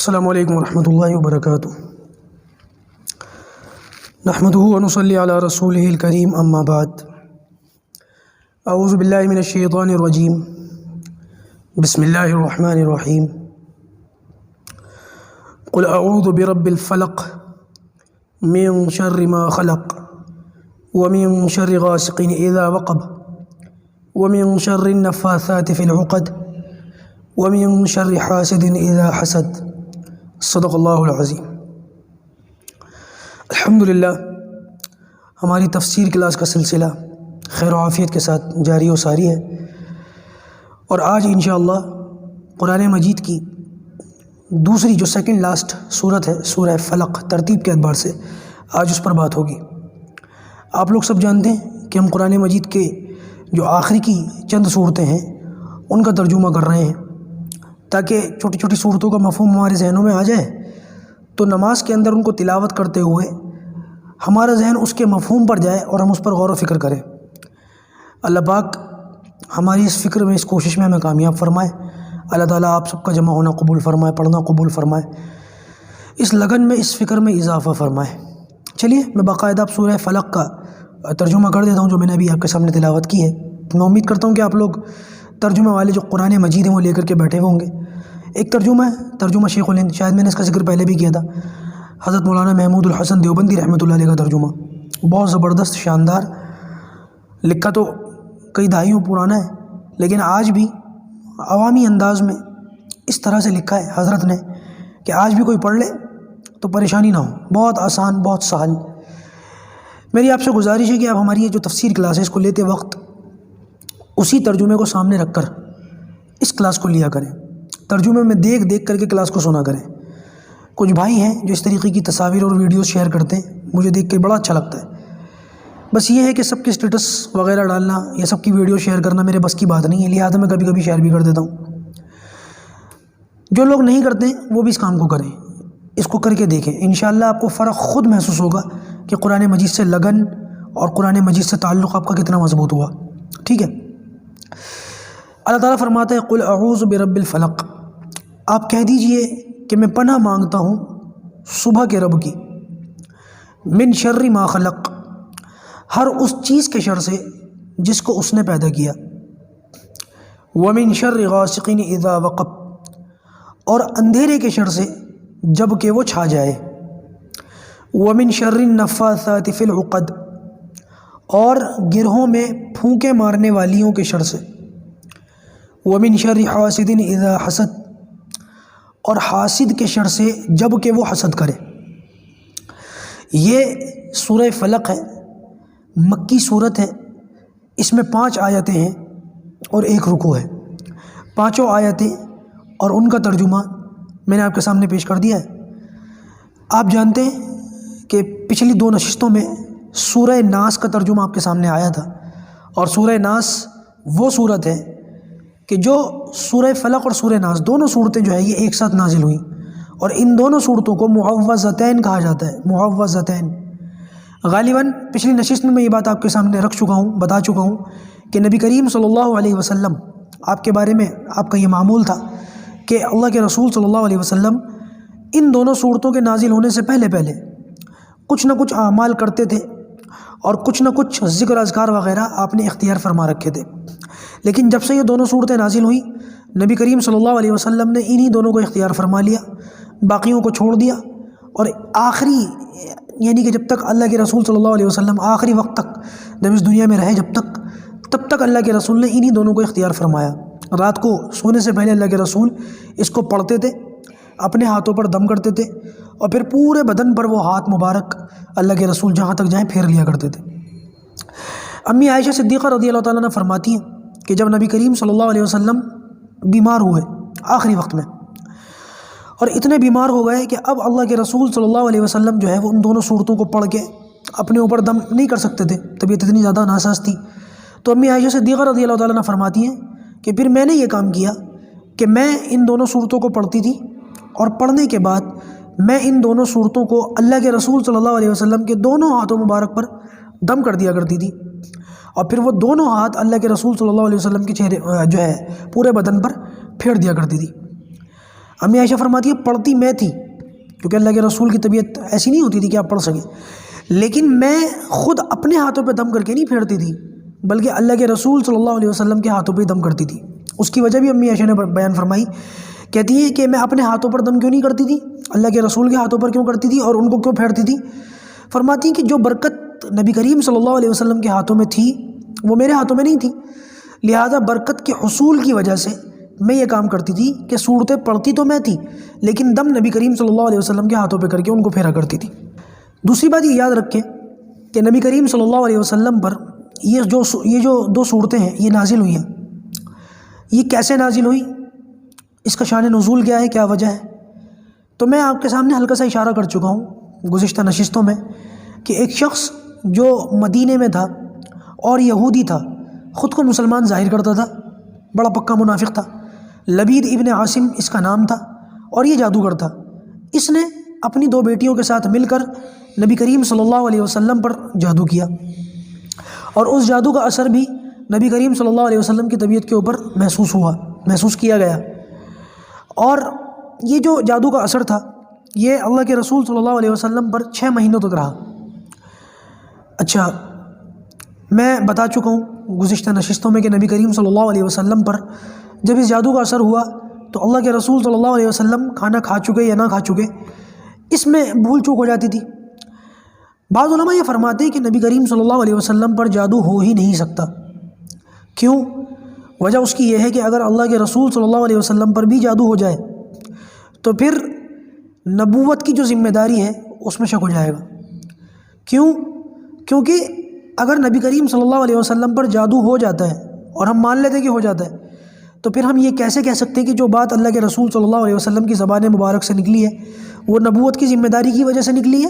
السلام علیکم ورحمۃ اللہ وبرکاتہ۔ نحمدہ ونصلی علی رسولہ الکریم، اما بعد۔ اعوذ باللہ من الشیطان الرجیم، بسم اللہ الرحمن الرحیم۔ قل اعوذ برب الفلق من شر ما خلق ومن شر غاسق اذا وقب ومن شر النفاثات في العقد ومن شر حاسد اذا حسد۔ صدق اللہ العظیم۔ الحمدللہ، ہماری تفسیر کلاس کا سلسلہ خیر و عافیت کے ساتھ جاری و ساری ہے، اور آج انشاءاللہ قرآن مجید کی دوسری جو سیکنڈ لاسٹ صورت ہے، سورہ فلق، ترتیب کے اعتبار سے آج اس پر بات ہوگی۔ آپ لوگ سب جانتے ہیں کہ ہم قرآن مجید کے جو آخری کی چند صورتیں ہیں ان کا ترجمہ کر رہے ہیں، تاکہ چھوٹی چھوٹی صورتوں کا مفہوم ہمارے ذہنوں میں آ جائے، تو نماز کے اندر ان کو تلاوت کرتے ہوئے ہمارا ذہن اس کے مفہوم پر جائے اور ہم اس پر غور و فکر کریں۔ اللہ پاک ہماری اس فکر میں، اس کوشش میں ہمیں کامیاب فرمائے۔ اللہ تعالیٰ آپ سب کا جمع ہونا قبول فرمائے، پڑھنا قبول فرمائے، اس لگن میں، اس فکر میں اضافہ فرمائے۔ چلیے میں باقاعدہ اب سورہ فلق کا ترجمہ کر دیتا ہوں، جو میں نے ابھی آپ کے سامنے تلاوت کی ہے۔ میں امید کرتا ہوں کہ آپ لوگ ترجمہ والے جو قرآن مجید ہیں وہ لے کر کے بیٹھے ہوں گے۔ ایک ترجمہ ہے، ترجمہ شیخ الہند، شاید میں نے اس کا ذکر پہلے بھی کیا تھا، حضرت مولانا محمود الحسن دیوبندی رحمۃ اللہ علیہ کا ترجمہ، بہت زبردست، شاندار، لکھا تو کئی دہائیوں پرانا ہے، لیکن آج بھی عوامی انداز میں اس طرح سے لکھا ہے حضرت نے کہ آج بھی کوئی پڑھ لے تو پریشانی نہ ہو، بہت آسان، بہت سہل۔ میری آپ سے گزارش ہے کہ آپ ہماری یہ جو تفسیر کلاسز کو لیتے وقت اسی ترجمے کو سامنے رکھ کر اس کلاس کو لیا کریں، ترجمے میں دیکھ دیکھ کر کے کلاس کو سنا کریں۔ کچھ بھائی ہیں جو اس طریقے کی تصاویر اور ویڈیوز شیئر کرتے ہیں، مجھے دیکھ کے بڑا اچھا لگتا ہے۔ بس یہ ہے کہ سب کے اسٹیٹس وغیرہ ڈالنا یا سب کی ویڈیو شیئر کرنا میرے بس کی بات نہیں ہے، لہٰذا میں کبھی کبھی شیئر بھی کر دیتا ہوں۔ جو لوگ نہیں کرتے وہ بھی اس کام کو کریں، اس کو کر کے دیکھیں، انشاءاللہ آپ کو فرق خود محسوس ہوگا کہ قرآن مجید سے لگن اور قرآن مجید سے تعلق آپ کا کتنا مضبوط ہوا۔ ٹھیک ہے، اللہ تعالیٰ فرماتا ہے قل اعوذ برب الفلق، آپ کہہ دیجئے کہ میں پناہ مانگتا ہوں صبح کے رب کی، من شر ما خلق، ہر اس چیز کے شر سے جس کو اس نے پیدا کیا، ومن شر غاسق اذا وقب، اور اندھیرے کے شر سے جب کہ وہ چھا جائے، ومن شر النفاثات فی العقد، اور گرہوں میں پھونکے مارنے والیوں کے شر سے، ومن شر حاسد اذا حسد، اور حاسد کے شر سے جب کہ وہ حسد کرے۔ یہ سورہ فلق ہے، مکی صورت ہے، اس میں 5 آیتیں ہیں اور 1 رکوع ہے۔ پانچوں آیتیں اور ان کا ترجمہ میں نے آپ کے سامنے پیش کر دیا ہے۔ آپ جانتے ہیں کہ پچھلی 2 نشستوں میں سورہ ناس کا ترجمہ آپ کے سامنے آیا تھا، اور سورہ ناس وہ صورت ہے کہ جو سورہ فلق اور سورہ ناس دونوں صورتیں جو ہے یہ ایک ساتھ نازل ہوئیں، اور ان دونوں صورتوں کو معوذتین کہا جاتا ہے، معوذتین۔ غالباً پچھلی نشست میں یہ بات آپ کے سامنے رکھ چکا ہوں، بتا چکا ہوں کہ نبی کریم صلی اللہ علیہ وسلم، آپ کے بارے میں آپ کا یہ معمول تھا کہ اللہ کے رسول صلی اللہ علیہ وسلم ان دونوں صورتوں کے نازل ہونے سے پہلے پہلے کچھ نہ کچھ اعمال کرتے تھے، اور کچھ نہ کچھ ذکر اذکار وغیرہ آپ نے اختیار فرما رکھے تھے۔ لیکن جب سے یہ دونوں صورتیں نازل ہوئیں، نبی کریم صلی اللہ علیہ وسلم نے انہی دونوں کو اختیار فرما لیا، باقیوں کو چھوڑ دیا، اور آخری یعنی کہ جب تک اللہ کے رسول صلی اللہ علیہ وسلم آخری وقت تک جب اس دنیا میں رہے، تب تک اللہ کے رسول نے انہی دونوں کو اختیار فرمایا۔ رات کو سونے سے پہلے اللہ کے رسول اس کو پڑھتے تھے، اپنے ہاتھوں پر دم کرتے تھے، اور پھر پورے بدن پر وہ ہاتھ مبارک اللہ کے رسول جہاں تک جائیں پھیر لیا کرتے تھے۔ امی عائشہ صدیقہ رضی اللہ تعالیٰ عنہ فرماتی ہیں کہ جب نبی کریم صلی اللہ علیہ وسلم بیمار ہوئے آخری وقت میں، اور اتنے بیمار ہو گئے کہ اب اللہ کے رسول صلی اللہ علیہ وسلم جو ہے وہ ان دونوں صورتوں کو پڑھ کے اپنے اوپر دم نہیں کر سکتے تھے، طبیعت اتنی زیادہ ناساز تھی۔ تو امی عائشہ صدیقہ رضی اللہ تعالیٰ عنہ فرماتی ہیں کہ پھر میں نے یہ کام کیا کہ میں ان دونوں صورتوں کو پڑھتی تھی، اور پڑھنے کے بعد میں ان دونوں صورتوں کو اللہ کے رسول صلی اللہ علیہ وسلم کے دونوں ہاتھوں مبارک پر دم کر دیا کرتی تھی، اور پھر وہ دونوں ہاتھ اللہ کے رسول صلی اللہ علیہ وسلم کے چہرے جو ہے پورے بدن پر پھیر دیا کرتی تھی۔ امی عائشہ فرماتی ہے پڑھتی میں تھی، کیونکہ اللہ کے رسول کی طبیعت ایسی نہیں ہوتی تھی کہ آپ پڑھ سکیں، لیکن میں خود اپنے ہاتھوں پہ دم کر کے نہیں پھیرتی تھی، بلکہ اللہ کے رسول صلی اللہ علیہ وسلم کے ہاتھوں پہ دم کرتی تھی۔ اس کی وجہ بھی امی عائشہ نے بیان فرمائی، کہتی ہے کہ میں اپنے ہاتھوں پر دم کیوں نہیں کرتی تھی، اللہ کے رسول کے ہاتھوں پر کیوں کرتی تھی اور ان کو کیوں پھیرتی تھی؟ فرماتی کہ جو برکت نبی کریم صلی اللہ علیہ وسلم کے ہاتھوں میں تھی وہ میرے ہاتھوں میں نہیں تھی، لہٰذا برکت کے حصول کی وجہ سے میں یہ کام کرتی تھی کہ صورتیں پڑھتی تو میں تھی لیکن دم نبی کریم صلی اللہ علیہ وسلم کے ہاتھوں پہ کر کے ان کو پھیرا کرتی تھی۔ دوسری بات یہ یاد رکھیں کہ نبی کریم صلی اللہ علیہ وسلم پر یہ جو دو صورتیں ہیں یہ نازل ہوئی ہیں، یہ کیسے نازل ہوئی، اس کا شان نزول کیا ہے، کیا وجہ ہے؟ تو میں آپ کے سامنے ہلکا سا اشارہ کر چکا ہوں گزشتہ نشستوں میں کہ ایک شخص جو مدینے میں تھا اور یہودی تھا، خود کو مسلمان ظاہر کرتا تھا، بڑا پکا منافق تھا، لبید ابن عاصم اس کا نام تھا، اور یہ جادوگر تھا۔ اس نے اپنی دو بیٹیوں کے ساتھ مل کر نبی کریم صلی اللہ علیہ وسلم پر جادو کیا، اور اس جادو کا اثر بھی نبی کریم صلی اللہ علیہ وسلم کی طبیعت کے اوپر محسوس کیا گیا، اور یہ جو جادو کا اثر تھا یہ اللہ کے رسول صلی اللہ علیہ وسلم پر 6 مہینوں تک رہا۔ اچھا، میں بتا چکا ہوں گزشتہ نشستوں میں کہ نبی کریم صلی اللہ علیہ وسلم پر جب اس جادو کا اثر ہوا تو اللہ کے رسول صلی اللہ علیہ وسلم کھانا کھا چکے یا نہ کھا چکے اس میں بھول چوک ہو جاتی تھی۔ بعض علماء یہ فرماتے ہیں کہ نبی کریم صلی اللہ علیہ وسلم پر جادو ہو ہی نہیں سکتا۔ کیوں؟ وجہ اس کی یہ ہے کہ اگر اللہ کے رسول صلی اللہ علیہ وسلم پر بھی جادو ہو جائے تو پھر نبوت کی جو ذمہ داری ہے اس میں شک ہو جائے گا۔ کیوں؟ کیونکہ اگر نبی کریم صلی اللہ علیہ وسلم پر جادو ہو جاتا ہے اور ہم مان لیتے کہ ہو جاتا ہے تو پھر ہم یہ کیسے کہہ سکتے ہیں کہ جو بات اللہ کے رسول صلی اللہ علیہ وسلم کی زبان مبارک سے نکلی ہے وہ نبوت کی ذمہ داری کی وجہ سے نکلی ہے،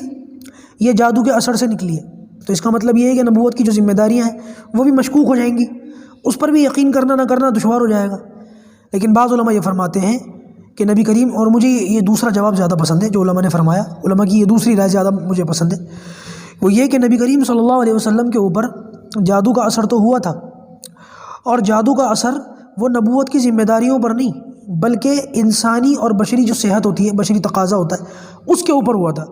یہ جادو کے اثر سے نکلی ہے؟ تو اس کا مطلب یہ ہے کہ نبوت کی جو ذمہ داریاں ہیں وہ بھی مشکوک ہو جائیں گی، اس پر بھی یقین کرنا نہ کرنا دشوار ہو جائے گا۔ لیکن بعض علماء یہ فرماتے ہیں کہ نبی کریم، اور مجھے یہ دوسرا جواب زیادہ پسند ہے جو علماء نے فرمایا، علماء کی یہ دوسری رائے زیادہ مجھے پسند ہے، وہ یہ کہ نبی کریم صلی اللہ علیہ وسلم کے اوپر جادو کا اثر تو ہوا تھا، اور جادو کا اثر وہ نبوت کی ذمہ داریوں پر نہیں بلکہ انسانی اور بشری جو صحت ہوتی ہے، بشری تقاضا ہوتا ہے، اس کے اوپر ہوا تھا۔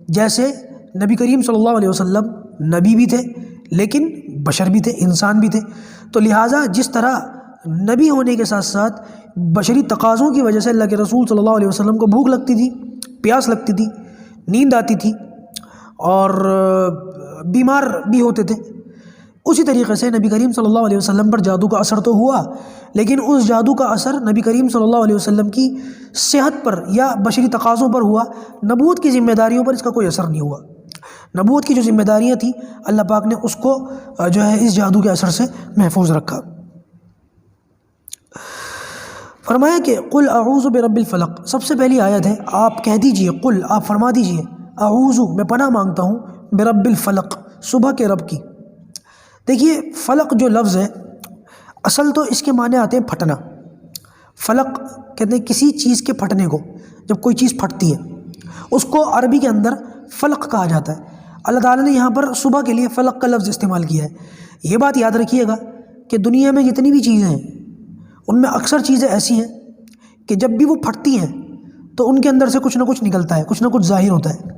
جیسے نبی کریم صلی اللہ علیہ وسلم نبی بھی تھے لیکن بشر بھی تھے، انسان بھی تھے، تو لہٰذا جس طرح نبی ہونے کے ساتھ ساتھ بشری تقاضوں کی وجہ سے اللہ کے رسول صلی اللہ علیہ وسلم کو بھوک لگتی تھی، پیاس لگتی تھی، نیند آتی تھی اور بیمار بھی ہوتے تھے، اسی طریقے سے نبی کریم صلی اللہ علیہ وسلم پر جادو کا اثر تو ہوا لیکن اس جادو کا اثر نبی کریم صلی اللہ علیہ وسلم کی صحت پر یا بشری تقاضوں پر ہوا، نبوت کی ذمہ داریوں پر اس کا کوئی اثر نہیں ہوا۔ نبوت کی جو ذمہ داریاں تھیں اللہ پاک نے اس کو جو ہے اس جادو کے اثر سے محفوظ رکھا۔ فرمایا کہ قل اعوذ برب الفلق، سب سے پہلی آیت ہے، آپ کہہ دیجئے، قل آپ فرما دیجئے، اعوذ میں پناہ مانگتا ہوں، برب الفلق صبح کے رب کی۔ دیکھیے فلق جو لفظ ہے اصل تو اس کے معنی آتے ہیں پھٹنا۔ فلق کہتے ہیں کسی چیز کے پھٹنے کو، جب کوئی چیز پھٹتی ہے اس کو عربی کے اندر فلق کہا جاتا ہے۔ اللہ تعالیٰ نے یہاں پر صبح کے لیے فلق کا لفظ استعمال کیا ہے۔ یہ بات یاد رکھیے گا کہ دنیا میں جتنی بھی چیزیں ہیں ان میں اکثر چیزیں ایسی ہیں کہ جب بھی وہ پھٹتی ہیں تو ان کے اندر سے کچھ نہ کچھ نکلتا ہے، کچھ نہ کچھ ظاہر ہوتا ہے۔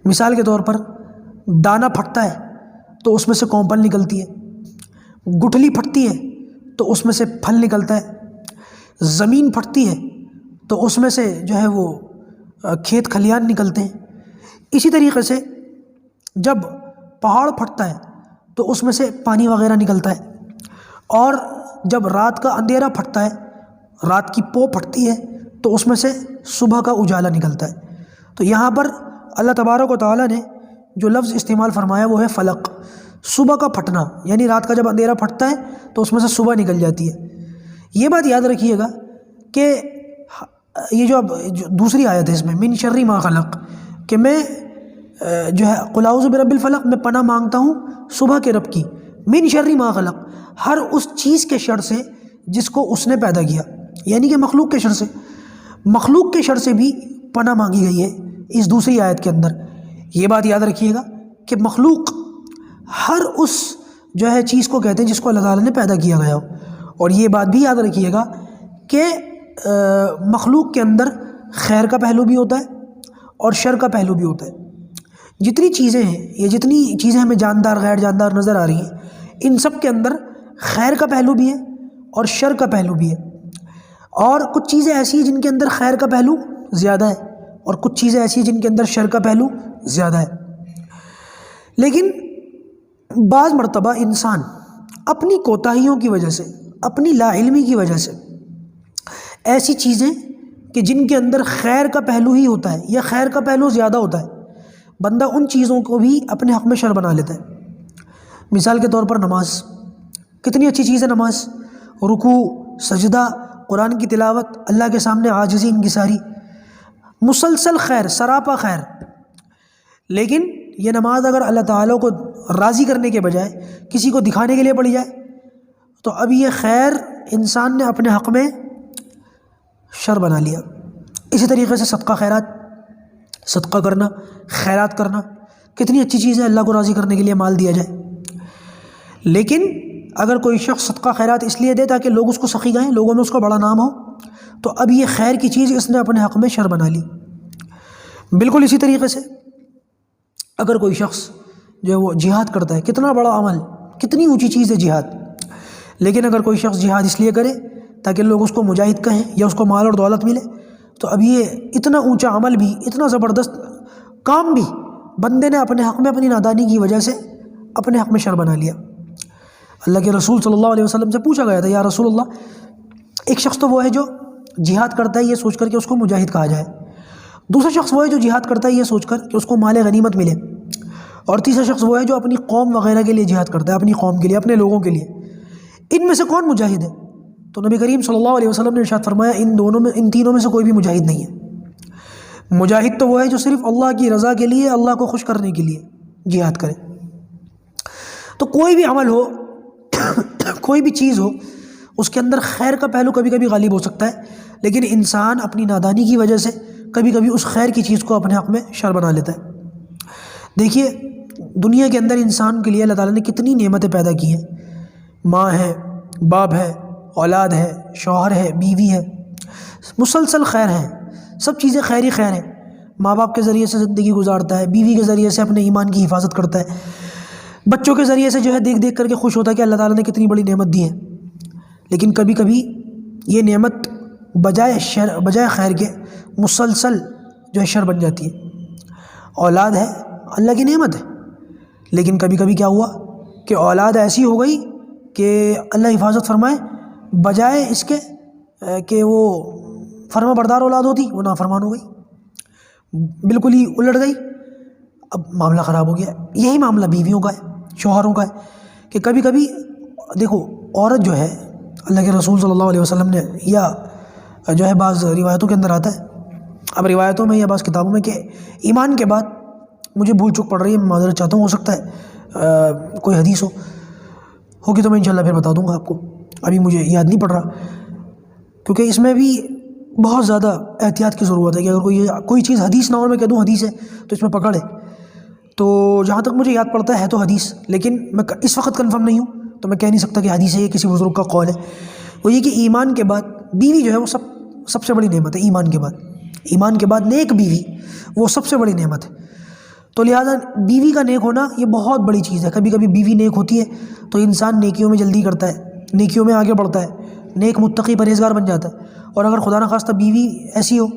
مثال کے طور پر دانہ پھٹتا ہے تو اس میں سے کونپل نکلتی ہے، گٹھلی پھٹتی ہے تو اس میں سے پھل نکلتا ہے، زمین پھٹتی ہے تو اس میں سے جو ہے وہ کھیت کھلیان نکلتے ہیں۔ اسی طریقے سے جب پہاڑ پھٹتا ہے تو اس میں سے پانی وغیرہ نکلتا ہے، اور جب رات کا اندھیرا پھٹتا ہے، رات کی پو پھٹتی ہے تو اس میں سے صبح کا اجالا نکلتا ہے۔ تو یہاں پر اللہ تبارک و تعالیٰ نے جو لفظ استعمال فرمایا وہ ہے فلق، صبح کا پھٹنا، یعنی رات کا جب اندھیرا پھٹتا ہے تو اس میں سے صبح نکل جاتی ہے۔ یہ بات یاد رکھیے گا کہ یہ جو اب دوسری آیت ہے اس میں من شر ما خلق، کہ میں جو ہے قل اعوذ برب الفلق، میں پناہ مانگتا ہوں صبح کے رب کی، من شر ما خلق، ہر اس چیز کے شر سے جس کو اس نے پیدا کیا، یعنی کہ مخلوق کے شر سے، مخلوق کے شر سے بھی پناہ مانگی گئی ہے اس دوسری آیت کے اندر۔ یہ بات یاد رکھیے گا کہ مخلوق ہر اس جو ہے چیز کو کہتے ہیں جس کو اللہ تعالیٰ نے پیدا کیا گیا ہو، اور یہ بات بھی یاد رکھیے گا کہ مخلوق کے اندر خیر کا پہلو بھی ہوتا ہے اور شر کا پہلو بھی ہوتا ہے۔ جتنی چیزیں ہیں یا جتنی چیزیں ہمیں جاندار غیر جاندار نظر آ رہی ہیں، ان سب کے اندر خیر کا پہلو بھی ہے اور شر کا پہلو بھی ہے، اور کچھ چیزیں ایسی ہیں جن کے اندر خیر کا پہلو زیادہ ہے اور کچھ چیزیں ایسی ہیں جن کے اندر شر کا پہلو زیادہ ہے۔ لیکن بعض مرتبہ انسان اپنی کوتاہیوں کی وجہ سے، اپنی لا علمی کی وجہ سے، ایسی چیزیں کہ جن کے اندر خیر کا پہلو ہی ہوتا ہے یا خیر کا پہلو زیادہ ہوتا ہے، بندہ ان چیزوں کو بھی اپنے حق میں شر بنا لیتا ہے۔ مثال کے طور پر نماز، کتنی اچھی چیز ہے نماز، رکوع، سجدہ، قرآن کی تلاوت، اللہ کے سامنے عاجزی انکساری، مسلسل خیر، سراپا خیر۔ لیکن یہ نماز اگر اللہ تعالیٰ کو راضی کرنے کے بجائے کسی کو دکھانے کے لیے پڑھی جائے تو اب یہ خیر انسان نے اپنے حق میں شر بنا لیا۔ اسی طریقے سے صدقہ خیرات، صدقہ کرنا، خیرات کرنا کتنی اچھی چیز ہے، اللہ کو راضی کرنے کے لیے مال دیا جائے۔ لیکن اگر کوئی شخص صدقہ خیرات اس لیے دے تاکہ لوگ اس کو سخی گائیں، لوگوں میں اس کا بڑا نام ہو، تو اب یہ خیر کی چیز اس نے اپنے حق میں شر بنا لی۔ بالکل اسی طریقے سے اگر کوئی شخص جو ہے وہ جہاد کرتا ہے، کتنا بڑا عمل، کتنی اونچی چیز ہے جہاد، لیکن اگر کوئی شخص جہاد اس لیے کرے تاکہ لوگ اس کو مجاہد کہیں یا اس کو مال اور دولت ملے، تو اب یہ اتنا اونچا عمل بھی، اتنا زبردست کام بھی بندے نے اپنے حق میں اپنی نادانی کی وجہ سے اپنے حق میں شر بنا لیا۔ اللہ کے رسول صلی اللہ علیہ وسلم سے پوچھا گیا تھا، یا رسول اللہ، ایک شخص تو وہ ہے جو جہاد کرتا ہے یہ سوچ کر کہ اس کو مجاہد کہا جائے، دوسرا شخص وہ ہے جو جہاد کرتا ہے یہ سوچ کر کہ اس کو مال غنیمت ملے، اور تیسرا شخص وہ ہے جو اپنی قوم وغیرہ کے لیے جہاد کرتا ہے، اپنی قوم کے لیے، اپنے لوگوں کے لیے۔ ان میں سے کون مجاہد ہے؟ تو نبی کریم صلی اللہ علیہ وسلم نے ارشاد فرمایا، ان تینوں میں سے کوئی بھی مجاہد نہیں ہے۔ مجاہد تو وہ ہے جو صرف اللہ کی رضا کے لیے، اللہ کو خوش کرنے کے لیے جہاد کرے۔ تو کوئی بھی عمل ہو، کوئی بھی چیز ہو، اس کے اندر خیر کا پہلو کبھی کبھی غالب ہو سکتا ہے، لیکن انسان اپنی نادانی کی وجہ سے کبھی کبھی اس خیر کی چیز کو اپنے حق میں شر بنا لیتا ہے۔ دیکھیے دنیا کے اندر انسان کے لیے اللہ تعالیٰ نے کتنی نعمتیں پیدا کی ہیں، ماں ہے، باپ ہے، اولاد ہے، شوہر ہے، بیوی ہے، مسلسل خیر ہے، سب چیزیں خیر ہی خیر ہیں۔ ماں باپ کے ذریعے سے زندگی گزارتا ہے، بیوی کے ذریعے سے اپنے ایمان کی حفاظت کرتا ہے، بچوں کے ذریعے سے جو ہے دیکھ دیکھ کر کے خوش ہوتا ہے کہ اللہ تعالیٰ نے کتنی بڑی نعمت دی ہے۔ لیکن کبھی کبھی یہ نعمت بجائے خیر کے مسلسل جو ہے شر بن جاتی ہے۔ اولاد ہے، اللہ کی نعمت ہے، لیکن کبھی کبھی کیا ہوا کہ اولاد ایسی ہو گئی کہ اللہ حفاظت فرمائے، بجائے اس کے کہ وہ فرما بردار اولاد ہوتی، وہ نافرمان ہو گئی، بالکل ہی الٹ گئی، اب معاملہ خراب ہو گیا۔ یہی معاملہ بیویوں کا ہے، شوہروں کا ہے، کہ کبھی کبھی دیکھو عورت جو ہے، اللہ کے رسول صلی اللہ علیہ وسلم نے، یا جو ہے بعض روایتوں کے اندر آتا ہے، اب روایتوں میں یا بعض کتابوں میں، کہ ایمان کے بعد، مجھے بھول چک پڑ رہی ہے، میں معذرت چاہتا ہوں، ہو سکتا ہے کوئی حدیث ہوگی تو میں انشاءاللہ پھر بتا دوں گا آپ کو، ابھی مجھے یاد نہیں پڑ رہا، کیونکہ اس میں بھی بہت زیادہ احتیاط کی ضرورت ہے کہ اگر کوئی چیز حدیث نہ ہو، میں کہہ دوں حدیث ہے تو اس میں پکڑ ہے۔ تو جہاں تک مجھے یاد پڑتا ہے تو حدیث، لیکن میں اس وقت کنفرم نہیں ہوں تو میں کہہ نہیں سکتا کہ حدیث ہے، یہ کسی بزرگ کا قول ہے۔ وہ یہ کہ ایمان کے بعد بیوی جو ہے وہ سب سے بڑی نعمت ہے، ایمان کے بعد نیک بیوی وہ سب سے بڑی نعمت ہے۔ تو لہٰذا بیوی کا نیک ہونا یہ بہت بڑی چیز ہے۔ کبھی کبھی بیوی نیک ہوتی ہے تو انسان نیکیوں میں جلدی کرتا ہے، نیکیوں میں آگے بڑھتا ہے، نیک متقی پرہیزگار بن جاتا ہے، اور اگر خدا نخواستہ بیوی ایسی ہو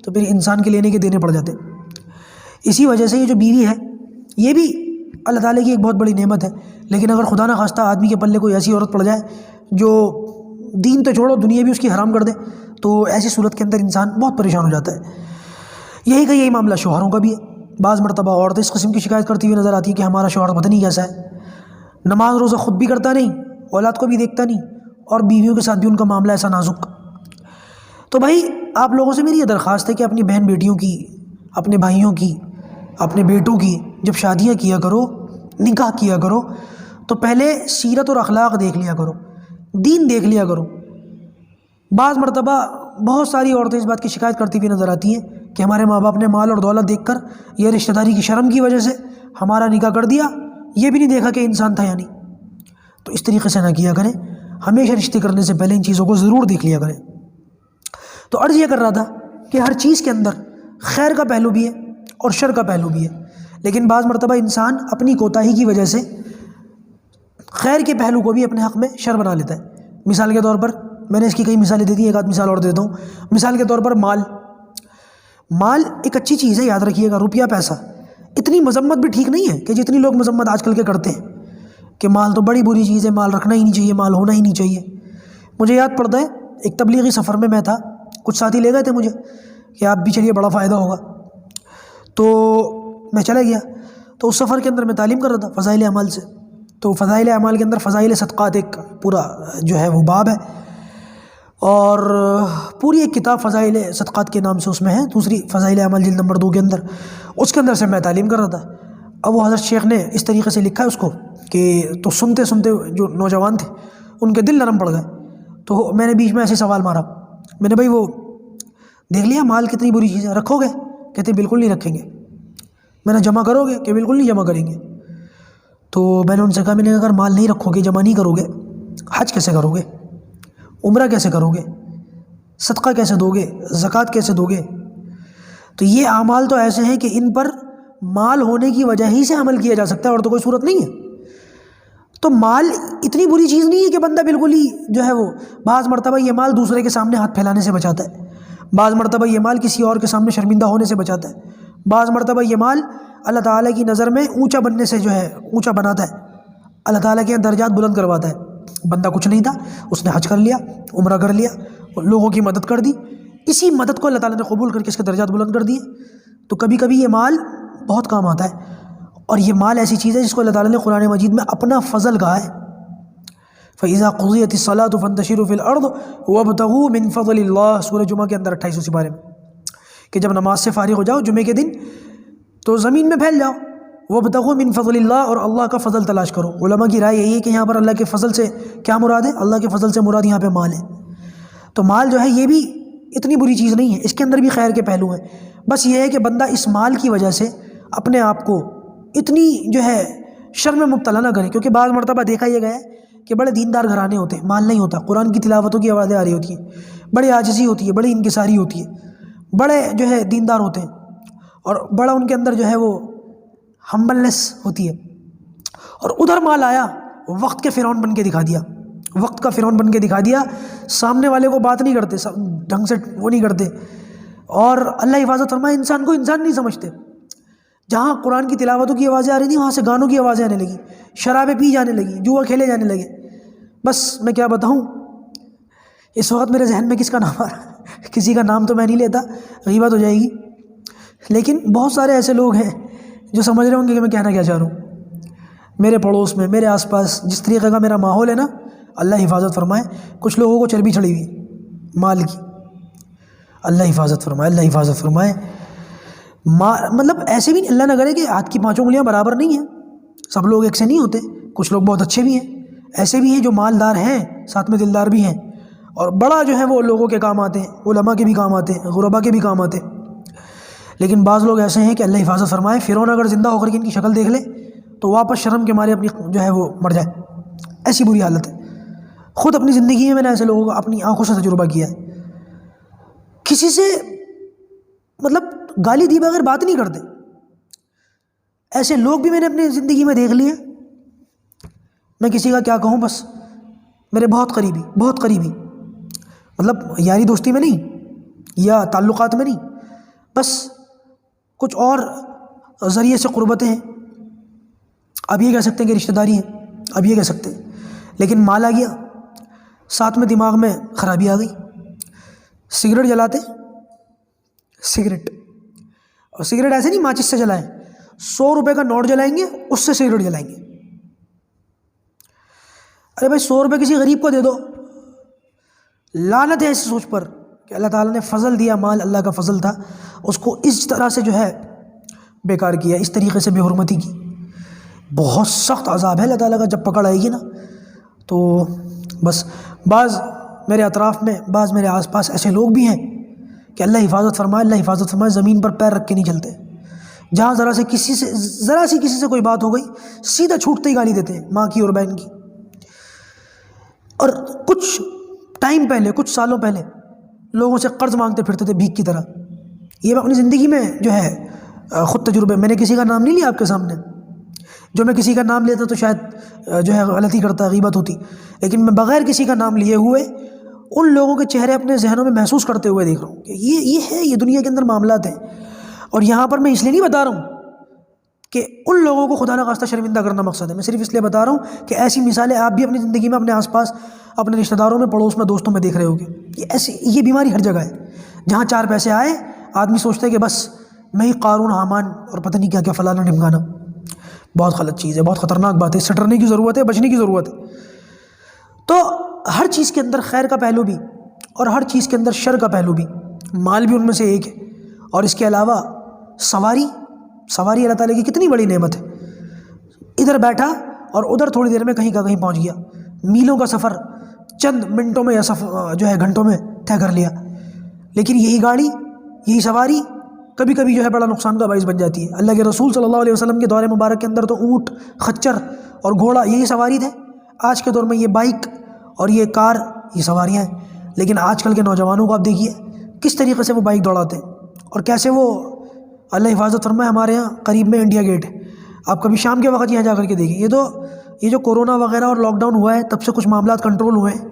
تو پھر انسان کے لینے کے دینے پڑ جاتے ہیں۔ اسی وجہ سے یہ جو بیوی ہے یہ بھی اللہ تعالیٰ کی ایک بہت بڑی نعمت ہے، لیکن اگر خدا نخواستہ آدمی کے پلے کوئی ایسی عورت پڑ جائے جو دین تو چھوڑو دنیا بھی اس کی حرام کر دے، تو ایسی صورت کے اندر انسان بہت پریشان ہو جاتا ہے۔ یہی معاملہ شوہروں کا بھی ہے۔ بعض مرتبہ عورتیں اس قسم کی شکایت کرتی ہوئی نظر آتی ہے کہ ہمارا شوہر پتہ نہیں کیسا ہے، نماز روزہ خود بھی کرتا نہیں، اولاد کو بھی دیکھتا نہیں، اور بیویوں کے ساتھ بھی ان کا معاملہ ایسا نازک۔ تو بھائی آپ لوگوں سے میری یہ درخواست ہے کہ اپنی بہن بیٹیوں کی، اپنے بھائیوں کی، اپنے بیٹوں کی جب شادیاں کیا کرو، نکاح کیا کرو، تو پہلے سیرت اور اخلاق دیکھ لیا کرو، دین دیکھ لیا کرو۔ بعض مرتبہ بہت ساری عورتیں اس بات کی شکایت کرتی ہوئی نظر آتی ہیں کہ ہمارے ماں باپ نے مال اور دولت دیکھ کر یا رشتہ داری کی شرم کی وجہ سے ہمارا نکاح کر دیا، یہ بھی نہیں دیکھا کہ انسان تھا یا نہیں۔ تو اس طریقے سے نہ کیا کریں، ہمیشہ رشتے کرنے سے پہلے ان چیزوں کو ضرور دیکھ لیا کریں۔ تو عرض یہ کر رہا تھا کہ ہر چیز کے اندر خیر کا پہلو بھی ہے اور شر کا پہلو بھی ہے، لیکن بعض مرتبہ انسان اپنی کوتاہی کی وجہ سے خیر کے پہلو کو بھی اپنے حق میں شر بنا لیتا ہے۔ مثال کے طور پر میں نے اس کی کئی مثالیں دے دی، ایک آدھ مثال اور دیتا ہوں۔ مثال کے طور پر مال ایک اچھی چیز ہے، یاد رکھیے گا، روپیہ پیسہ اتنی مذمت بھی ٹھیک نہیں ہے کہ جتنی لوگ مذمت آج کل کے کرتے ہیں کہ مال تو بڑی بری چیز ہے، مال رکھنا ہی نہیں چاہیے، مال ہونا ہی نہیں چاہیے۔ مجھے یاد پڑتا ہے ایک تبلیغی سفر میں تھا، کچھ ساتھی لے گئے تھے مجھے کہ آپ بھی چلیے، بڑا فائدہ ہوگا، تو میں چلا گیا۔ تو اس سفر کے اندر میں تعلیم کر رہا تھا فضائل اعمال سے، تو فضائل اعمال کے اندر فضائل صدقات ایک پورا جو ہے وہ باب ہے، اور پوری ایک کتاب فضائل صدقات کے نام سے اس میں ہے، دوسری فضائل اعمال جلد نمبر 2 کے اندر، اس کے اندر سے میں تعلیم کر رہا تھا۔ اب وہ حضرت شیخ نے اس طریقے سے لکھا ہے اس کو کہ تو سنتے سنتے جو نوجوان تھے ان کے دل نرم پڑ گئے۔ تو میں نے بیچ میں ایسے سوال مارا، میں نے بھائی وہ دیکھ لیا مال کتنی بری چیز ہے، رکھو گے؟ کہتے بالکل نہیں رکھیں گے۔ میں نے جمع کرو گے؟ کہ بالکل نہیں جمع کریں گے۔ تو میں نے ان سے کہا، میں نے اگر مال نہیں رکھو گے، جمع نہیں کرو گے، حج کیسے کرو گے؟ عمرہ کیسے کرو گے؟ صدقہ کیسے دو گے؟ زکوٰۃ کیسے دو گے؟ تو یہ اعمال تو ایسے ہیں کہ ان پر مال ہونے کی وجہ ہی سے عمل کیا جا سکتا ہے، اور تو کوئی صورت نہیں ہے۔ تو مال اتنی بری چیز نہیں ہے کہ بندہ بالکل ہی جو ہے وہ، بعض مرتبہ یہ مال دوسرے کے سامنے ہاتھ پھیلانے سے بچاتا ہے، بعض مرتبہ یہ مال کسی اور کے سامنے شرمندہ ہونے سے بچاتا ہے، بعض مرتبہ یہ مال اللہ تعالیٰ کی نظر میں اونچا بننے سے جو ہے اونچا بناتا ہے، اللہ تعالیٰ کے درجات بلند کرواتا ہے۔ بندہ کچھ نہیں تھا، اس نے حج کر لیا، عمرہ کر لیا، لوگوں کی مدد کر دی، اسی مدد کو اللہ تعالیٰ نے قبول کر کے اس کے درجات بلند کر دیے۔ تو کبھی کبھی یہ مال بہت کام آتا ہے، اور یہ مال ایسی چیز ہے جس کو اللہ تعالیٰ نے قرآن مجید میں اپنا فضل کہا ہے، فَإِذَا قُضِيَتِ الصَّلَاةُ فَانتَشِرُوا فِي الْأَرْضِ وَابْتَغُوا مِن فَضْلِ اللَّهِ، سورہ جمعہ کے اندر 28 پارے میں، کہ جب نماز سے فارغ ہو جاؤ جمعے کے دن تو زمین میں پھیل جاؤ، وَابْتَغُوا مِن فَضْلِ اللَّهِ، اور اللہ کا فضل تلاش کرو۔ علماء کی رائے یہی ہے کہ یہاں پر اللہ کے فضل سے کیا مراد ہے؟ اللہ کے فضل سے مراد یہاں پہ مال ہے۔ تو مال جو ہے یہ بھی اتنی بری چیز نہیں ہے، اس کے اندر بھی خیر کے پہلو ہیں، بس یہ ہے کہ بندہ اس مال کی وجہ سے اپنے آپ کو اتنی جو ہے شر میں مبتلا نہ کرے، کیونکہ بعض مرتبہ دیکھا یہ گیا ہے کہ بڑے دیندار گھرانے ہوتے ہیں، مال نہیں ہوتا، قرآن کی تلاوتوں کی آوازیں آ رہی ہوتی ہیں، بڑی عاجزی ہوتی ہے، بڑی انکساری ہوتی ہے، بڑے جو ہے دیندار ہوتے ہیں، اور بڑا ان کے اندر جو ہے وہ ہمبلنس ہوتی ہے، اور ادھر مال آیا، وقت کے فرعون بن کے دکھا دیا، وقت کا فرعون بن کے دکھا دیا، سامنے والے کو بات نہیں کرتے، ڈھنگ سے وہ نہیں کرتے، اور اللہ حفاظت فرمائے انسان کو انسان نہیں سمجھتے۔ جہاں قرآن کی تلاوتوں کی آوازیں آ رہی تھیں وہاں سے گانوں کی آوازیں آنے لگی، شرابیں پی جانے لگی، جوا کھیلے جانے لگے۔ بس میں کیا بتاؤں، اس وقت میرے ذہن میں کس کا نام آ رہا ہے، کسی کا نام تو میں نہیں لیتا، غیبت ہو جائے گی، لیکن بہت سارے ایسے لوگ ہیں جو سمجھ رہے ہوں گے کہ میں کہنا کیا چاہ رہا ہوں۔ میرے پڑوس میں، میرے آس پاس جس طریقے کا میرا ماحول ہے نا، اللہ حفاظت فرمائے، کچھ لوگوں کو چربی چڑھی ہوئی مال کی، اللہ حفاظت فرمائے، اللہ حفاظت فرمائے۔ مطلب ایسے بھی اللہ نہ کرے کہ ہاتھ کی 5 انگلیاں برابر نہیں ہیں، سب لوگ ایک سے نہیں ہوتے، کچھ لوگ بہت اچھے بھی ہیں، ایسے بھی ہیں جو مالدار ہیں ساتھ میں دلدار بھی ہیں، اور بڑا جو ہے وہ لوگوں کے کام آتے ہیں، علماء کے بھی کام آتے ہیں، غرباء کے بھی کام آتے ہیں۔ لیکن بعض لوگ ایسے ہیں کہ اللہ حفاظت فرمائے، فرعون اگر زندہ ہو کر کے ان کی شکل دیکھ لے تو واپس شرم کے مارے اپنی جو ہے وہ مر جائے، ایسی بری حالت ہے۔ خود اپنی زندگی میں میں نے ایسے لوگوں کو اپنی آنکھوں سے تجربہ کیا ہے، کسی سے مطلب گالی دی بغیر بات نہیں کرتے، ایسے لوگ بھی میں نے اپنی زندگی میں دیکھ لیے۔ میں کسی کا کیا کہوں، بس میرے بہت قریبی مطلب یاری دوستی میں نہیں یا تعلقات میں نہیں، بس کچھ اور ذریعے سے قربتیں ہیں، اب یہ کہہ سکتے ہیں کہ رشتہ داری ہے، اب یہ کہہ سکتے ہیں، لیکن مال آ گیا، ساتھ میں دماغ میں خرابی آ گئی۔ سگریٹ جلاتے، سگریٹ، اور سگریٹ ایسے نہیں ماچس سے جلائیں، 100 روپے کا نوٹ جلائیں گے، اس سے سگریٹ جلائیں گے۔ ارے بھائی 100 روپے کسی غریب کو دے دو، لعنت ہے اس سوچ پر کہ اللہ تعالیٰ نے فضل دیا، مال اللہ کا فضل تھا، اس کو اس طرح سے جو ہے بیکار کیا، اس طریقے سے بے حرمتی کی۔ بہت سخت عذاب ہے اللہ تعالیٰ کا جب پکڑ آئے گی نا۔ تو بس بعض میرے اطراف میں، بعض میرے آس پاس ایسے لوگ بھی ہیں کہ اللہ حفاظت فرمائے، اللہ حفاظت فرمائے، زمین پر پیر رکھ کے نہیں چلتے، جہاں ذرا سی کسی سے کوئی بات ہو گئی سیدھا چھوٹتے ہی گالی دیتے ہیں، ماں کی اور بہن کی۔ اور کچھ ٹائم پہلے، کچھ سالوں پہلے لوگوں سے قرض مانگتے پھرتے تھے بھیک کی طرح. یہ میں اپنی زندگی میں جو ہے خود تجربے، میں نے کسی کا نام نہیں لیا آپ کے سامنے، جو میں کسی کا نام لیتا تو شاید جو ہے غلطی کرتا، غیبت ہوتی، لیکن میں بغیر کسی کا نام لیے ہوئے ان لوگوں کے چہرے اپنے ذہنوں میں محسوس کرتے ہوئے دیکھ رہا ہوں کہ یہ ہے، یہ دنیا کے اندر معاملات ہیں. اور یہاں پر میں اس لیے نہیں بتا رہا ہوں کہ ان لوگوں کو خدا نخواستہ شرمندہ کرنا مقصد ہے، میں صرف اس لیے بتا رہا ہوں کہ ایسی مثالیں آپ بھی اپنی زندگی میں اپنے آس پاس، اپنے رشتہ داروں میں، پڑوس میں، دوستوں میں دیکھ رہے ہوگے. یہ بیماری ہر جگہ ہے. جہاں 4 پیسے آئے آدمی سوچتا ہے کہ بس میں ہی قارون، حامان اور پتہ نہیں کیا کیا فلانا ڈھمکانا. بہت غلط چیز ہے، بہت خطرناک بات ہے. اس سے ڈرنے کی ضرورت ہے، بچنے کی ضرورت ہے. تو ہر چیز کے اندر خیر کا پہلو بھی اور ہر چیز کے اندر شر کا پہلو بھی، مال بھی ان میں سے ایک ہے. اور اس کے علاوہ سواری اللہ تعالیٰ کی کتنی بڑی نعمت ہے. ادھر بیٹھا اور ادھر تھوڑی دیر میں کہیں کا کہیں پہنچ گیا، میلوں کا سفر چند منٹوں میں یا جو ہے گھنٹوں میں طے کر لیا. لیکن یہی گاڑی، یہی سواری کبھی کبھی جو ہے بڑا نقصان کا باعث بن جاتی ہے. اللہ کے رسول صلی اللہ علیہ وسلم کے دور مبارک کے اندر تو اونٹ، خچر اور گھوڑا یہی سواری تھے. آج کے دور میں یہ بائک اور یہ کار یہ سواریاں ہیں. لیکن آج کل کے نوجوانوں کو آپ دیکھیے کس طریقے سے وہ بائک دوڑاتے ہیں اور کیسے وہ، اللہ حفاظت فرمائے، ہمارے یہاں قریب میں انڈیا گیٹ ہے، آپ کبھی شام کے وقت یہاں جا کر کے دیکھیں. یہ جو کورونا وغیرہ اور لاک ڈاؤن ہوا ہے تب سے کچھ معاملات کنٹرول ہوئے ہیں،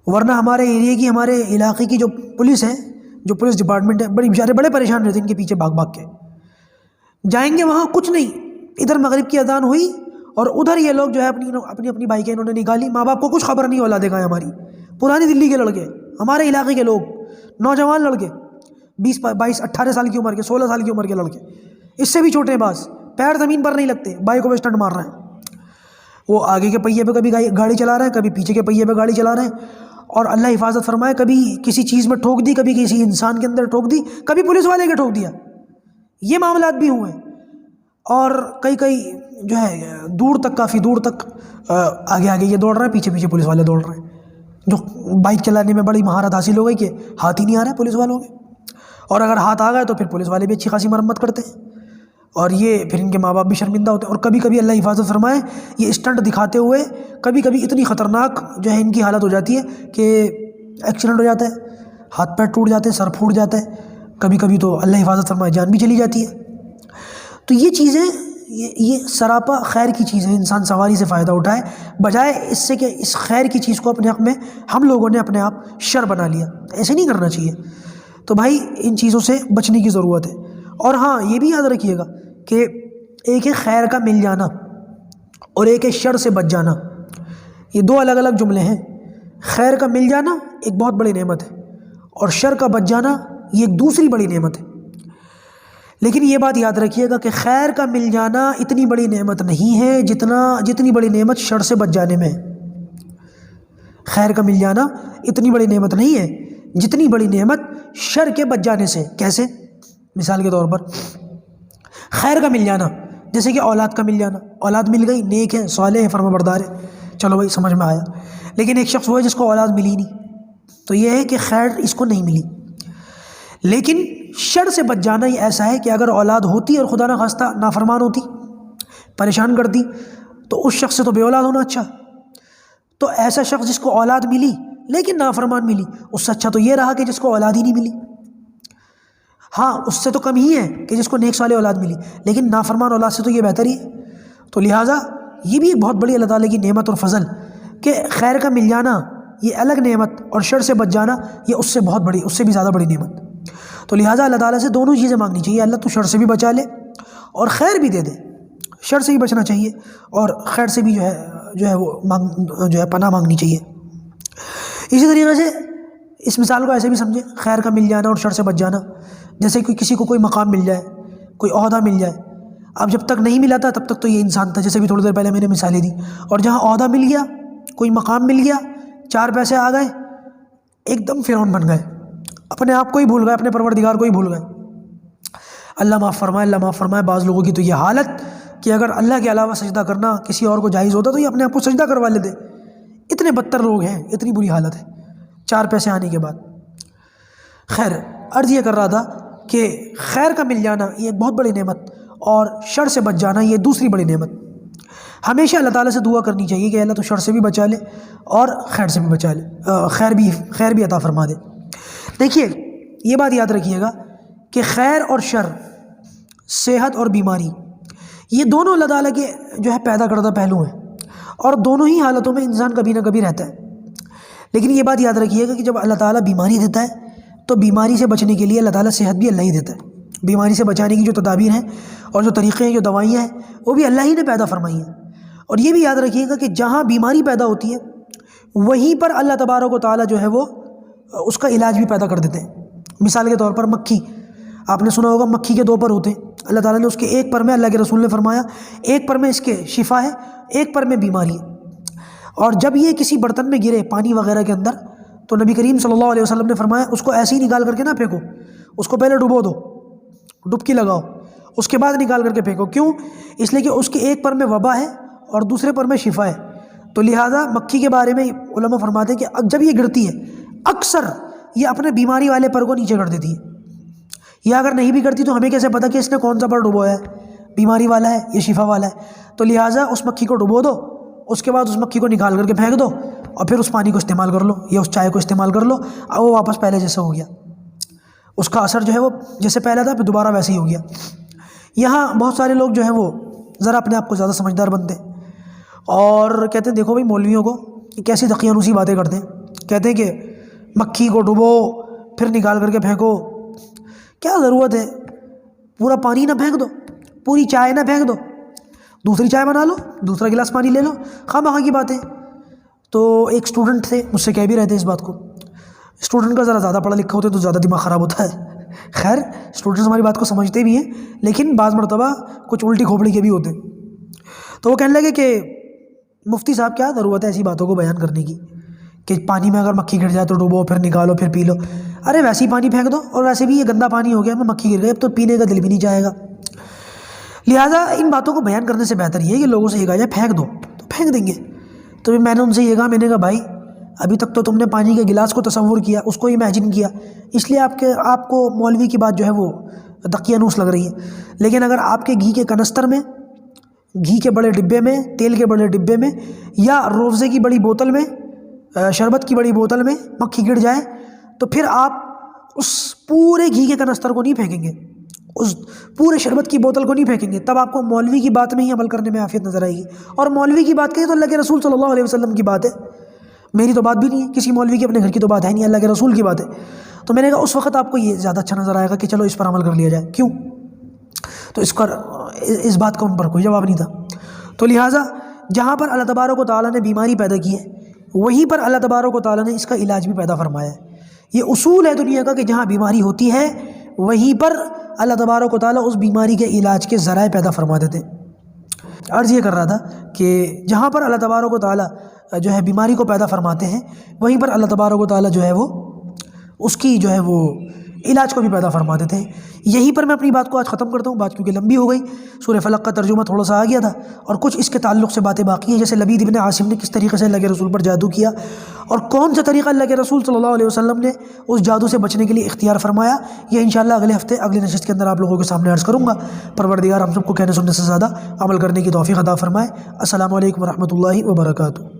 ورنہ ہمارے ایریے کی، ہمارے علاقے کی جو پولیس ہے، جو پولیس ڈپارٹمنٹ ہے، بڑی بیچارے بڑے پریشان رہتے ہیں ان کے پیچھے بھاگ بھاگ کے. جائیں گے وہاں کچھ نہیں، ادھر مغرب کی اذان ہوئی اور ادھر یہ لوگ جو ہے اپنی بائکیں انہوں نے نکالی. ماں باپ کو کچھ خبر نہیں اولادیں کہاں ہیں. ہماری پرانی دلی کے لڑکے، ہمارے علاقے کے لوگ، نوجوان لڑکے، 20 22 18 سال کی عمر کے، 16 سال کی عمر کے لڑکے، اس سے بھی چھوٹے باز، پیر زمین پر نہیں لگتے، بائکوں پہ اسٹنٹ مار رہے ہیں. وہ آگے کے پہیے پہ کبھی گاڑی چلا رہے ہیں، کبھی پیچھے کے پہیے پہ گاڑی چلا رہے ہیں. اور اللہ حفاظت فرمائے کبھی کسی چیز میں ٹھوک دی، کبھی کسی انسان کے اندر ٹھوک دی، کبھی پولیس والے کے ٹھوک دیا. یہ معاملات بھی ہوئے ہیں. اور کئی جو ہے دور تک، کافی دور تک آگے یہ دوڑ رہے ہیں، پیچھے پیچھے پولیس والے دوڑ رہے ہیں. جو بائک چلانے میں بڑی مہارت حاصل ہو گئی کہ ہاتھ ہی نہیں آ رہا ہے پولیس والوں کے، اور اگر ہاتھ آ گئے تو پھر پولیس والے بھی اچھی خاصی مرمت کرتے ہیں، اور یہ پھر ان کے ماں باپ بھی شرمندہ ہوتے ہیں. اور کبھی کبھی اللہ حفاظت فرمائے یہ اسٹنٹ دکھاتے ہوئے کبھی کبھی اتنی خطرناک جو ہے ان کی حالت ہو جاتی ہے کہ ایکسیڈنٹ ہو جاتا ہے، ہاتھ پیر ٹوٹ جاتے ہیں، سر پھوٹ جاتا ہے، کبھی کبھی تو اللہ حفاظت فرمائے جان بھی چلی جاتی ہے. تو یہ چیزیں، یہ سراپا خیر کی چیز ہے. انسان سواری سے فائدہ اٹھائے بجائے اس سے کہ اس خیر کی چیز کو اپنے حق میں ہم لوگوں نے اپنے آپ شر بنا لیا. ایسے نہیں کرنا چاہیے. تو بھائی ان چیزوں سے بچنے کی ضرورت ہے. اور ہاں یہ بھی یاد رکھیے گا کہ ایک ہے خیر کا مل جانا اور ایک ہے شر سے بچ جانا. یہ 2 الگ الگ جملے ہیں. خیر کا مل جانا ایک بہت بڑی نعمت ہے اور شر کا بچ جانا یہ ایک دوسری بڑی نعمت ہے. لیکن یہ بات یاد رکھیے گا کہ خیر کا مل جانا اتنی بڑی نعمت نہیں ہے جتنی بڑی نعمت شر سے بچ جانے میں ہے. خیر کا مل جانا اتنی بڑی نعمت نہیں ہے جتنی بڑی نعمت شر کے بچ جانے سے. کیسے؟ مثال کے طور پر خیر کا مل جانا جیسے کہ اولاد کا مل جانا. اولاد مل گئی، نیک ہے، صالح ہے، فرما بردار ہے، چلو بھائی سمجھ میں آیا. لیکن ایک شخص وہ ہے جس کو اولاد ملی نہیں، تو یہ ہے کہ خیر اس کو نہیں ملی. لیکن شر سے بچ جانا یہ ایسا ہے کہ اگر اولاد ہوتی اور خدا نخواستہ نافرمان ہوتی، پریشان کرتی، تو اس شخص سے تو بے اولاد ہونا اچھا. تو ایسا شخص جس کو اولاد ملی لیکن نافرمان ملی، اس سے اچھا تو یہ رہا کہ جس کو اولاد ہی نہیں ملی. ہاں اس سے تو کم ہی ہے کہ جس کو نیک صالح اولاد ملی، لیکن نافرمان اولاد سے تو یہ بہتر ہی ہے. تو لہٰذا یہ بھی ایک بہت بڑی اللہ تعالیٰ کی نعمت اور فضل کہ خیر کا مل جانا یہ الگ نعمت اور شر سے بچ جانا یہ اس سے بہت بڑی، اس سے بھی زیادہ بڑی نعمت. تو لہٰذا اللہ تعالیٰ سے دونوں چیزیں مانگنی چاہیے. اللہ تو شر سے بھی بچا لے اور خیر بھی دے دے. شر سے بھی بچنا چاہیے اور خیر سے بھی جو ہے وہ پناہ مانگنی چاہیے. اسی طریقے سے اس مثال کو ایسے بھی سمجھیں، خیر کا مل جانا اور شر سے بچ جانا جیسے کہ کسی کو کوئی مقام مل جائے، کوئی عہدہ مل جائے. اب جب تک نہیں ملا تھا تب تک تو یہ انسان تھا، جیسے بھی تھوڑی دیر پہلے میں نے مثالیں دی. اور جہاں عہدہ مل گیا، کوئی مقام مل گیا، 4 پیسے آ گئے، ایک دم فرعون بن گئے، اپنے آپ کو ہی بھول گئے، اپنے پروردگار کو ہی بھول گئے. اللہ معاف فرمائے، اللہ معاف فرمائے. بعض لوگوں کی تو یہ حالت کہ اگر اللہ کے علاوہ سجدہ کرنا کسی اور کو جائز ہوتا تو یہ اپنے آپ کو سجدہ کروا لیتے. اتنے بدتر لوگ ہیں، اتنی بری حالت ہے 4 پیسے آنے کے بعد. خیر، عرض یہ کر رہا تھا کہ خیر کا مل جانا یہ ایک بہت بڑی نعمت اور شر سے بچ جانا یہ دوسری بڑی نعمت. ہمیشہ اللہ تعالیٰ سے دعا کرنی چاہیے کہ اللہ تو شر سے بھی بچا لے اور خیر سے بھی بچا لے، خیر بھی عطا فرما دے. دیکھیے یہ بات یاد رکھیے گا کہ خیر اور شر، صحت اور بیماری، یہ دونوں اللہ تعالیٰ کے جو ہے پیدا کردہ پہلو ہیں، اور دونوں ہی حالتوں میں انسان کبھی نہ کبھی رہتا ہے۔ لیکن یہ بات یاد رکھیے گا کہ جب اللہ تعالیٰ بیماری دیتا ہے تو بیماری سے بچنے کے لیے اللہ تعالیٰ صحت بھی اللہ ہی دیتا ہے۔ بیماری سے بچانے کی جو تدابیر ہیں اور جو طریقے ہیں، جو دوائیاں ہیں، وہ بھی اللہ ہی نے پیدا فرمائی ہیں۔ اور یہ بھی یاد رکھیے گا کہ جہاں بیماری پیدا ہوتی ہے وہیں پر اللہ تبارک و تعالیٰ جو ہے وہ اس کا علاج بھی پیدا کر دیتے ہیں۔ مثال کے طور پر مکھی، آپ نے سنا ہوگا مکھی کے 2 پر ہوتے ہیں، اللہ تعالیٰ نے اس کے ایک پر میں، اللہ کے رسول نے فرمایا ایک پر میں اس کے شفا ہے، ایک پر میں بیماری ہے۔ اور جب یہ کسی برتن میں گرے پانی وغیرہ کے اندر تو نبی کریم صلی اللہ علیہ وسلم نے فرمایا اس کو ایسے ہی نکال کر کے نہ پھینکو، اس کو پہلے ڈبو دو، ڈبکی لگاؤ، اس کے بعد نکال کر کے پھینکو۔ کیوں؟ اس لیے کہ اس کے ایک پر میں وبا ہے اور دوسرے پر میں شفا ہے۔ تو لہٰذا مکھی کے بارے میں علماء فرماتے ہیں کہ جب یہ گرتی ہے اکثر یہ اپنے بیماری والے پر کو نیچے کر دیتی ہے، یا اگر نہیں بھی کرتی تو ہمیں کیسے پتہ کہ اس نے کون سا پر ڈبویا ہے، بیماری والا ہے یا شفا والا ہے؟ تو لہٰذا اس مکھی کو ڈبو دو، اس کے بعد اس مکھی کو نکال کر کے پھینک دو، اور پھر اس پانی کو استعمال کر لو یا اس چائے کو استعمال کر لو، اور وہ واپس پہلے جیسا ہو گیا، اس کا اثر جو ہے وہ جیسے پہلا تھا پھر دوبارہ ویسے ہی ہو گیا۔ یہاں بہت سارے لوگ جو ہیں وہ ذرا اپنے آپ کو زیادہ سمجھدار بنتے ہیں اور کہتے ہیں دیکھو بھائی مولویوں کو کیسی دقیانوسی باتیں کرتے ہیں، کہتے ہیں کہ مکھی کو ڈبو پھر نکال کر کے پھینکو، کیا ضرورت ہے؟ پورا پانی نہ پھینک دو، پوری چائے نہ پھینک دو، دوسری چائے بنا لو، دوسرا گلاس پانی لے لو، خواہ مخواہ کی باتیں۔ تو ایک اسٹوڈنٹ تھے مجھ سے کہہ بھی رہے تھے اس بات کو، اسٹوڈنٹ کا ذرا زیادہ پڑھا لکھا ہوتا ہے تو زیادہ دماغ خراب ہوتا ہے۔ خیر اسٹوڈنٹس ہماری بات کو سمجھتے بھی ہیں لیکن بعض مرتبہ کچھ الٹی کھوپڑی کے بھی ہوتے ہیں۔ تو وہ کہنے لگے کہ مفتی صاحب کیا ضرورت ہے ایسی باتوں کو بیان کرنے کی کہ پانی میں اگر مکھی گر جائے تو ڈبو پھر نکالو پھر پی لو، ارے ویسے ہی پانی پھینک دو، اور ویسے بھی یہ گندا پانی ہو گیا، میں مکھی گر گئی اب تو پینے کا دل بھی نہیں جائے گا۔ لہٰذا ان باتوں کو بیان کرنے سے بہتر یہ ہے کہ لوگوں سے یہ کہا جائے پھینک دو تو پھینک دیں گے۔ تو میں نے ان سے یہ کہا، میں نے کہا بھائی ابھی تک تو تم نے پانی کے گلاس کو تصور کیا، اس کو امیجن کیا، اس لیے آپ کو مولوی کی بات جو ہے وہ دقیانوس لگ رہی ہے۔ لیکن اگر آپ کے گھی کے کنستر میں، گھی کے بڑے ڈبے میں، تیل کے بڑے ڈبے میں، یا روزے کی بڑی بوتل میں، شربت کی بڑی بوتل میں مکھی گر جائے تو پھر آپ اس پورے گھی کے کنستر کو نہیں پھینکیں گے، اس پورے شربت کی بوتل کو نہیں پھینکیں گے، تب آپ کو مولوی کی بات میں ہی عمل کرنے میں عافیت نظر آئے گی۔ اور مولوی کی بات کہیں تو اللہ کے رسول صلی اللہ علیہ وسلم کی بات ہے، میری تو بات بھی نہیں ہے، کسی مولوی کے اپنے گھر کی تو بات ہے نہیں، اللہ کے رسول کی بات ہے۔ تو میں نے کہا اس وقت آپ کو یہ زیادہ اچھا نظر آئے گا کہ چلو اس پر عمل کر لیا جائے، کیوں؟ تو اس بات کا ان پر کوئی جواب نہیں تھا۔ تو لہٰذا جہاں پر اللہ تبارک و تعالیٰ نے بیماری پیدا کی ہے وہیں پر اللہ تبارک و تعالیٰ نے اس کا علاج بھی پیدا فرمایا ہے۔ یہ اصول ہے دنیا کا کہ جہاں بیماری ہوتی ہے وہیں پر اللہ تبارک و تعالیٰ اس بیماری کے علاج کے ذرائع پیدا فرما دیتے۔ عرض یہ کر رہا تھا کہ جہاں پر اللہ تبارک و تعالیٰ جو ہے بیماری کو پیدا فرماتے ہیں وہیں پر اللہ تبارک و تعالیٰ جو ہے وہ اس کی جو ہے وہ علاج کو بھی پیدا فرما دیتے ہیں۔ یہیں پر میں اپنی بات کو آج ختم کرتا ہوں، بات کیونکہ لمبی ہو گئی، سورہ فلق کا ترجمہ تھوڑا سا آ گیا تھا اور کچھ اس کے تعلق سے باتیں باقی ہیں، جیسے لبید ابن عاصم نے کس طریقے سے اللہ کے رسول پر جادو کیا اور کون سا طریقہ اللہ کے رسول صلی اللہ علیہ وسلم نے اس جادو سے بچنے کے لیے اختیار فرمایا، یہ انشاءاللہ اگلے ہفتے اگلی نشست کے اندر آپ لوگوں کے سامنے عرض کروں گا۔ پروردگار ہم سب کو کہنے سننے سے زیادہ عمل کرنے کی توفیق عطا فرمائے۔ السلام علیکم ورحمۃ اللہ وبرکاتہ۔